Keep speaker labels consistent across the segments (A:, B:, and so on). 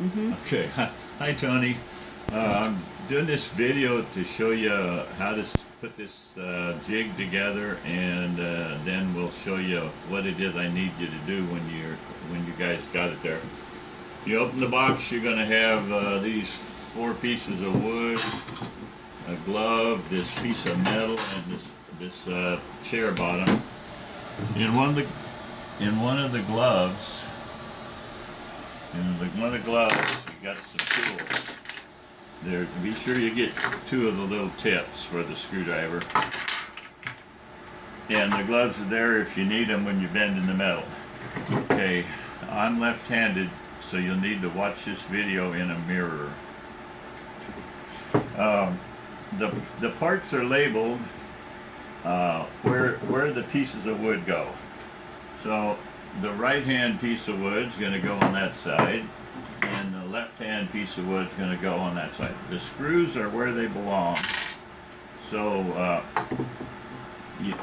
A: Okay, hi Tony. I'm doing this video to show you how to put this jig together, and then we'll show you what it is I need you to do when you guys got it there. You open the box, you're going to have these 4 pieces of wood, a glove, this piece of metal, and this chair bottom. In one of the gloves. One of the gloves, you got some tools. There, be sure you get 2 of the little tips for the screwdriver. And the gloves are there if you need them when you're bending the metal. Okay, I'm left-handed, so you'll need to watch this video in a mirror. The parts are labeled where the pieces of wood go. So the right-hand piece of wood is going to go on that side, and the left-hand piece of wood is going to go on that side. The screws are where they belong. So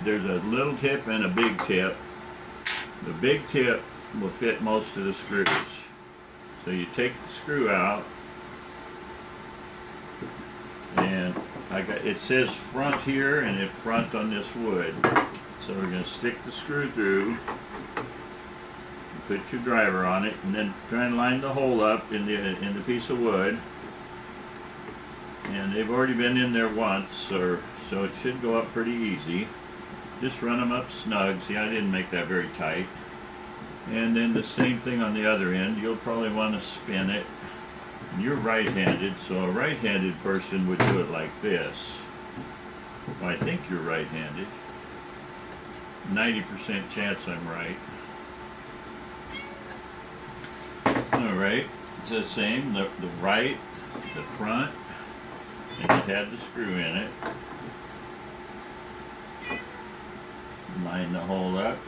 A: there's a little tip and a big tip. The big tip will fit most of the screws. So you take the screw out, and it says front here and it front on this wood. So we're going to stick the screw through. Put your driver on it, and then try and line the hole up in the piece of wood. And they've already been in there once, so it should go up pretty easy. Just run them up snug. See, I didn't make that very tight. And then the same thing on the other end. You'll probably want to spin it. And you're right-handed, so a right-handed person would do it like this. Well, I think you're right-handed. 90% chance I'm right. Alright, it's the same, the right, the front, and it had the screw in it. Line the hole up,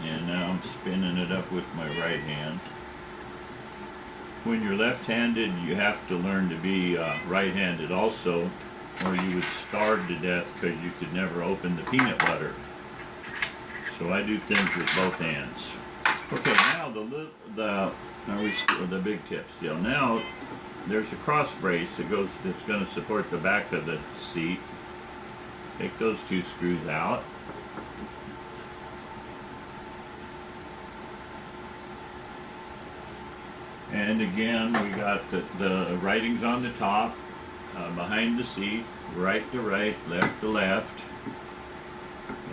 A: and now I'm spinning it up with my right hand. When you're left-handed, you have to learn to be right-handed also, or you would starve to death because you could never open the peanut butter. So I do things with both hands. Okay, now the big tip still. Now there's a cross brace that's going to support the back of the seat. Take those 2 screws out. And again, we got the writings on the top, behind the seat, right to right, left to left,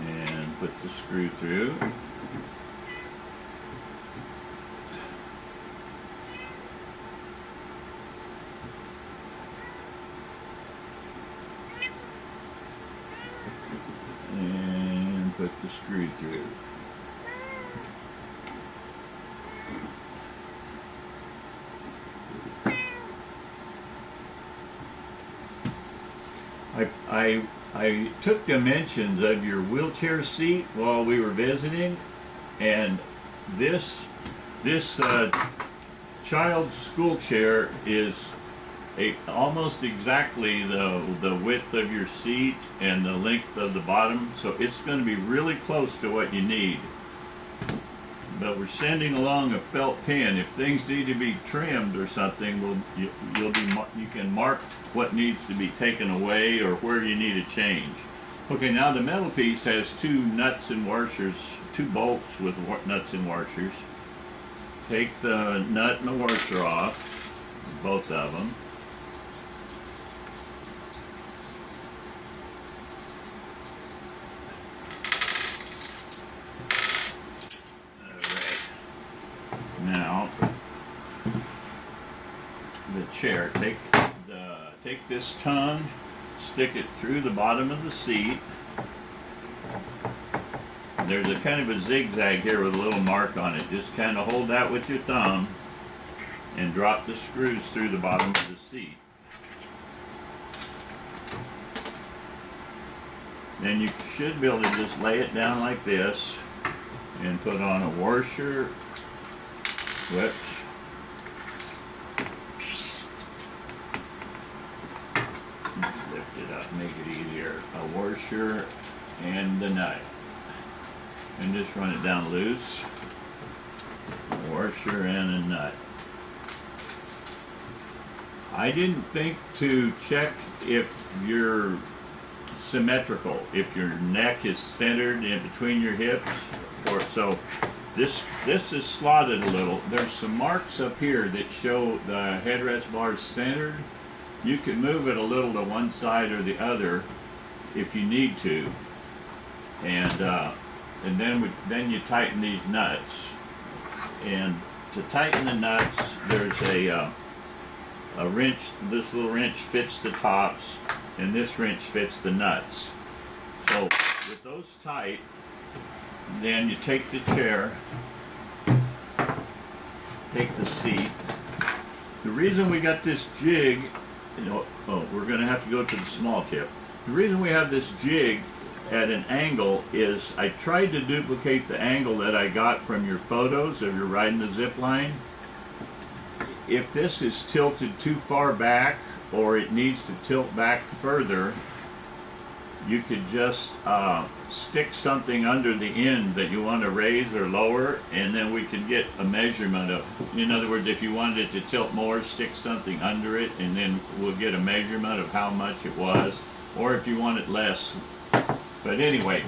A: and put the screw through. And put the screw through. I took dimensions of your wheelchair seat while we were visiting, and this child's school chair is almost exactly the width of your seat and the length of the bottom, so it's going to be really close to what you need. But we're sending along a felt pin. If things need to be trimmed or something, you can mark what needs to be taken away or where you need a change. Okay, now the metal piece has 2 nuts and washers, 2 bolts with nuts and washers. Take the nut and the washer off, both of them. Now, the chair, take this tongue, stick it through the bottom of the seat. There's a kind of a zigzag here with a little mark on it. Just kind of hold that with your thumb and drop the screws through the bottom of the seat. Then you should be able to just lay it down like this and put on a washer. Whoops. Let's lift it up, make it easier. A washer and the nut. And just run it down loose. A washer and a nut. I didn't think to check if you're symmetrical, if your neck is centered in between your hips. So this is slotted a little. There's some marks up here that show the headrest bars centered. You can move it a little to one side or the other if you need to, and then you tighten these nuts. And to tighten the nuts, there's a wrench. This little wrench fits the tops, and this wrench fits the nuts. So with those tight, then you take the chair, take the seat. The reason we got this jig, we're going to have to go to the small tip. The reason we have this jig at an angle is I tried to duplicate the angle that I got from your photos of you riding the zip line. If this is tilted too far back, or it needs to tilt back further, you could just stick something under the end that you want to raise or lower, and then we can get a measurement of, in other words, if you wanted it to tilt more, stick something under it, and then we'll get a measurement of how much it was, or if you want it less. But anyway,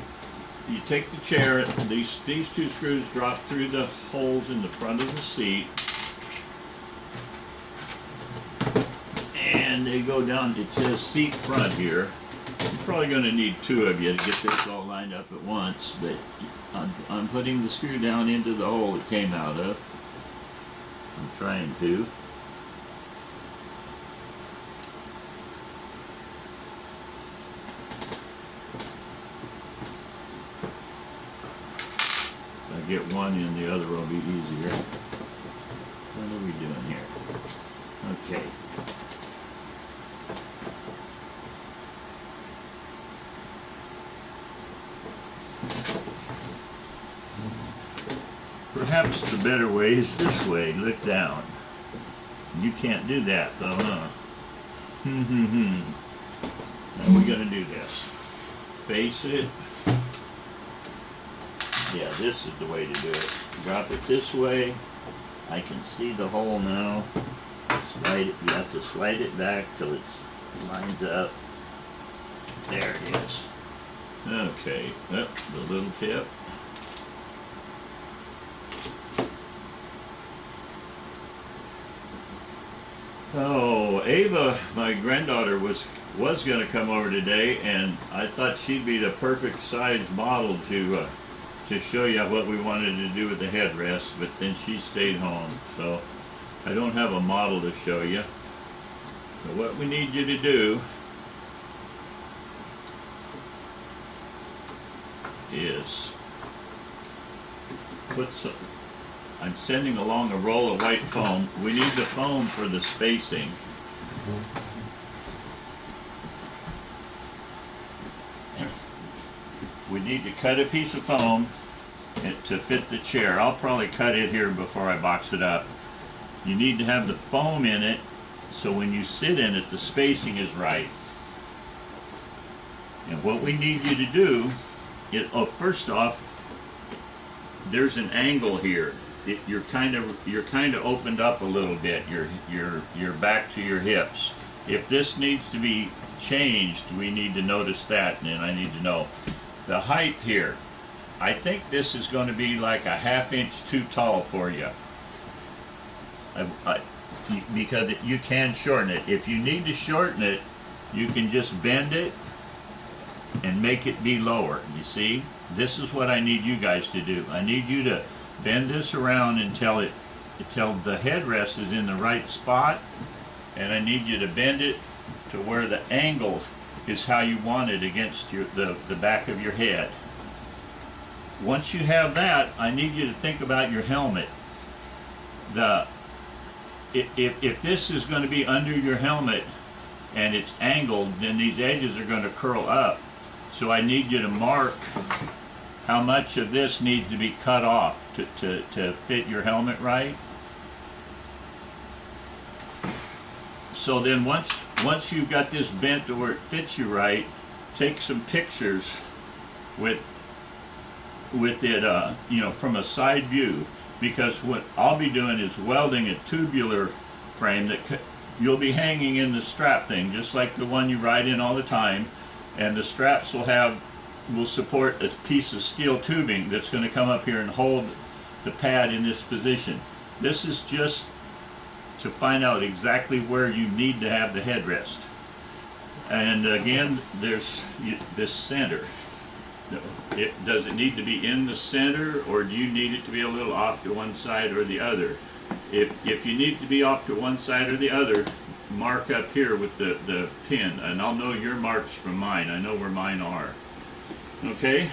A: you take the chair, these two screws drop through the holes in the front of the seat, and they go down. It says seat front here. You're probably going to need two of you to get this all lined up at once, but I'm putting the screw down into the hole it came out of. I'm trying to. If I get one in, the other will be easier. What are we doing here? Okay. Perhaps the better way is this way. Look down. You can't do that though, huh? Now we're gonna do this. Face it. Yeah, this is the way to do it. Drop it this way. I can see the hole now. Slide it. You have to slide it back till it lines up. There it is. Okay. Oh, the little tip. Oh, Ava, my granddaughter, was going to come over today, and I thought she'd be the perfect size model to show you what we wanted to do with the headrest, but then she stayed home, so I don't have a model to show you. But what we need you to do is put some. I'm sending along a roll of white foam. We need the foam for the spacing. We need to cut a piece of foam to fit the chair. I'll probably cut it here before I box it up. You need to have the foam in it so when you sit in it, the spacing is right. And what we need you to do is, first off, there's an angle here. You're kind of opened up a little bit. You're back to your hips. If this needs to be changed, we need to notice that, and I need to know the height here. I think this is going to be like a ½ inch too tall for you, because you can shorten it. If you need to shorten it, you can just bend it and make it be lower. You see, this is what I need you guys to do. I need you to bend this around until the headrest is in the right spot, and I need you to bend it to where the angle is how you want it against the back of your head. Once you have that, I need you to think about your helmet. If this is going to be under your helmet and it's angled, then these edges are going to curl up. So I need you to mark how much of this needs to be cut off to fit your helmet right. So then once you've got this bent to where it fits you right, take some pictures with it from a side view, because what I'll be doing is welding a tubular frame you'll be hanging in the strap thing, just like the one you ride in all the time. And the straps will support a piece of steel tubing that's going to come up here and hold the pad in this position. This is just to find out exactly where you need to have the headrest. And again, there's this center. Does it need to be in the center, or do you need it to be a little off to one side or the other? If you need to be off to one side or the other, mark up here with the pin, and I'll know your marks from mine. I know where mine are. Okay,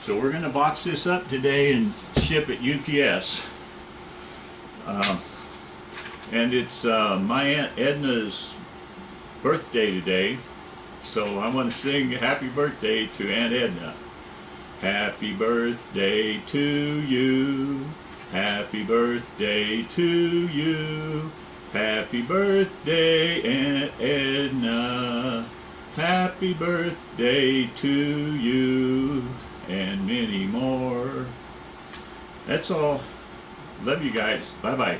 A: so we're going to box this up today and ship it UPS. And it's my Aunt Edna's birthday today, so I want to sing happy birthday to Aunt Edna. Happy birthday to you. Happy birthday to you. Happy birthday, Aunt Edna. Happy birthday to you, and many more. That's all. Love you guys. Bye-bye.